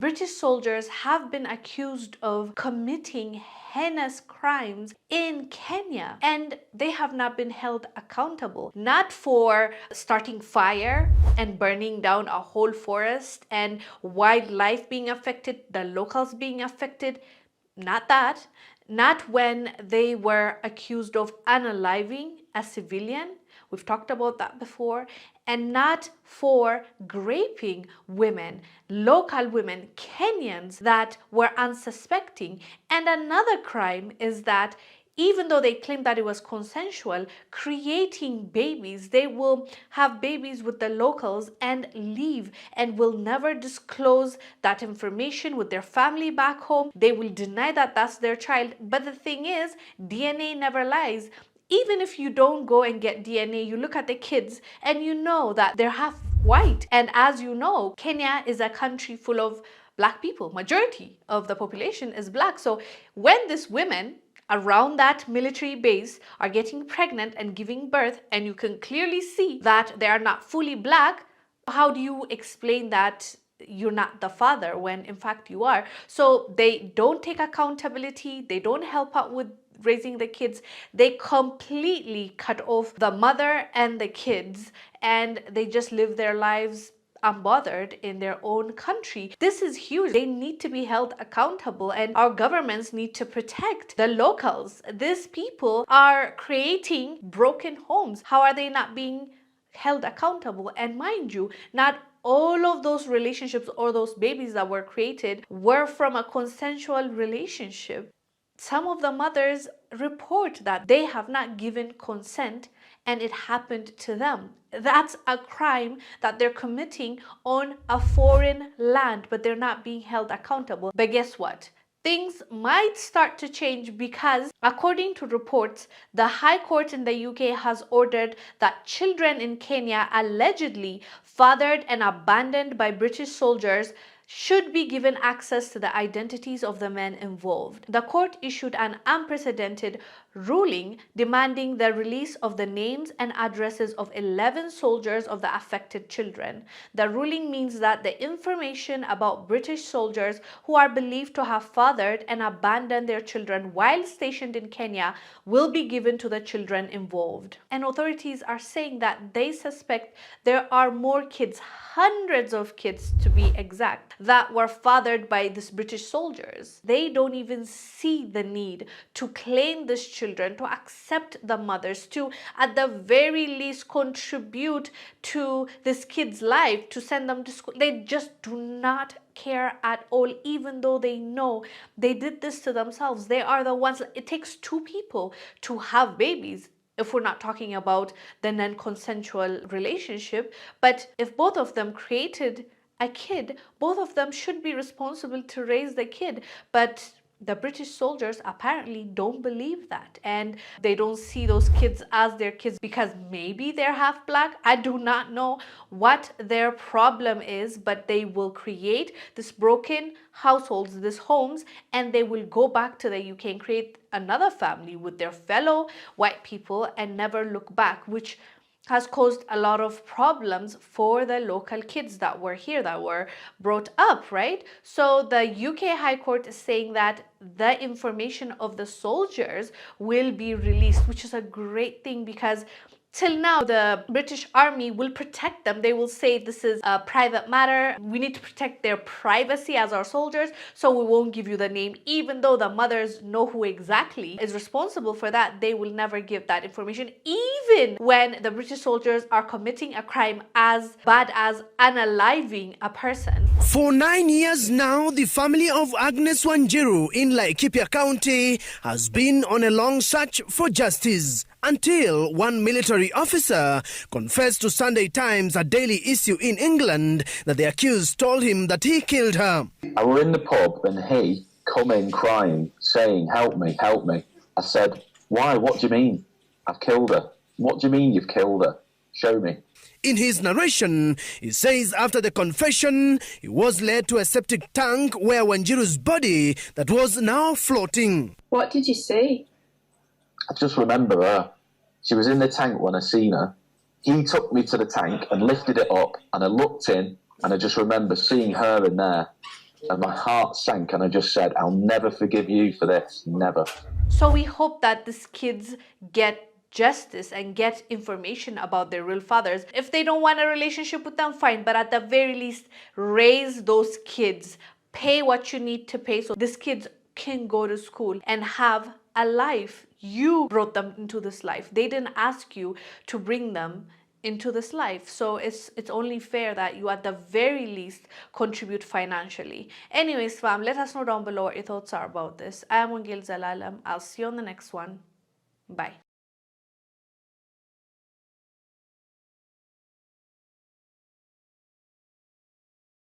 British soldiers have been accused of committing heinous crimes in Kenya, and they have not been held accountable. Not for starting fire and burning down a whole forest and wildlife being affected, the locals being affected. Not that. Not when they were accused of unaliving a civilian. We've talked about that before. And not for raping women, local women, Kenyans that were unsuspecting. And another crime is that even though they claim that it was consensual, creating babies, they will have babies with the locals and leave and will never disclose that information with their family back home. They will deny that that's their child. But the thing is, DNA never lies. Even if you don't go and get DNA, you look at the kids and you know that they're half white. And as you know, Kenya is a country full of black people. Majority of the population is black. So when these women around that military base are getting pregnant and giving birth, and you can clearly see that they are not fully black, how do you explain that you're not the father when in fact you are? So they don't take accountability, they don't help out with raising the kids, they completely cut off the mother and the kids, and they just live their lives unbothered in their own country. This is huge. They need to be held accountable, and our governments need to protect the locals. These people are creating broken homes. How are they not being held accountable? And mind you, not all of those relationships or those babies that were created were from a consensual relationship. Some of the mothers report that they have not given consent and it happened to them. That's a crime that they're committing on a foreign land, but they're not being held accountable. But guess what? Things might start to change because, according to reports, the High Court in the UK has ordered that children in Kenya allegedly fathered and abandoned by British soldiers should be given access to the identities of the men involved. The court issued an unprecedented ruling demanding the release of the names and addresses of 11 soldiers of the affected children. The ruling means that the information about British soldiers who are believed to have fathered and abandoned their children while stationed in Kenya will be given to the children involved. And authorities are saying that they suspect there are more kids, hundreds of kids to be exact, that were fathered by these British soldiers. They don't even see the need to claim these children, to accept the mothers, to at the very least contribute to this kid's life, to send them to school. They just do not care at all, even though they know they did this to themselves. They are the ones. It takes two people to have babies, if we're not talking about the non-consensual relationship. But if both of them created a kid, both of them should be responsible to raise the kid. But the British soldiers apparently don't believe that, and they don't see those kids as their kids because maybe they're half black. I do not know what their problem is, but they will create this broken households, these homes, and they will go back to the UK and create another family with their fellow white people and never look back, which has caused a lot of problems for the local kids that were here, that were brought up, right? So the UK High Court is saying that the information of the soldiers will be released, which is a great thing because till now, the British Army will protect them. They will say this is a private matter. We need to protect their privacy as our soldiers, so we won't give you the name. Even though the mothers know who exactly is responsible for that, they will never give that information, even when the British soldiers are committing a crime as bad as unaliving a person. For 9 years now, the family of Agnes Wanjiru in Laikipia County has been on a long search for justice, until one military officer confessed to Sunday Times, a daily issue in England, that the accused told him that he killed her. I were in the pub and he come in crying, saying, "Help me, help me." I said, "Why? What do you mean? I've killed her." "What do you mean you've killed her? Show me." In his narration, he says after the confession, he was led to a septic tank where Wanjiru's body that was now floating. What did you see? I just remember her. She was in the tank when I seen her. He took me to the tank and lifted it up, and I looked in, and I just remember seeing her in there. And my heart sank, and I just said, I'll never forgive you for this. Never. So we hope that these kids get justice and get information about their real fathers. If they don't want a relationship with them, fine, but at the very least, raise those kids. Pay what you need to pay so these kids can go to school and have a life. You brought them into this life. They didn't ask you to bring them into this life. So it's only fair that you at the very least contribute financially. Anyways, fam, let us know down below what your thoughts are about this. I am Wongel Zelalem. I'll see you on the next one. Bye.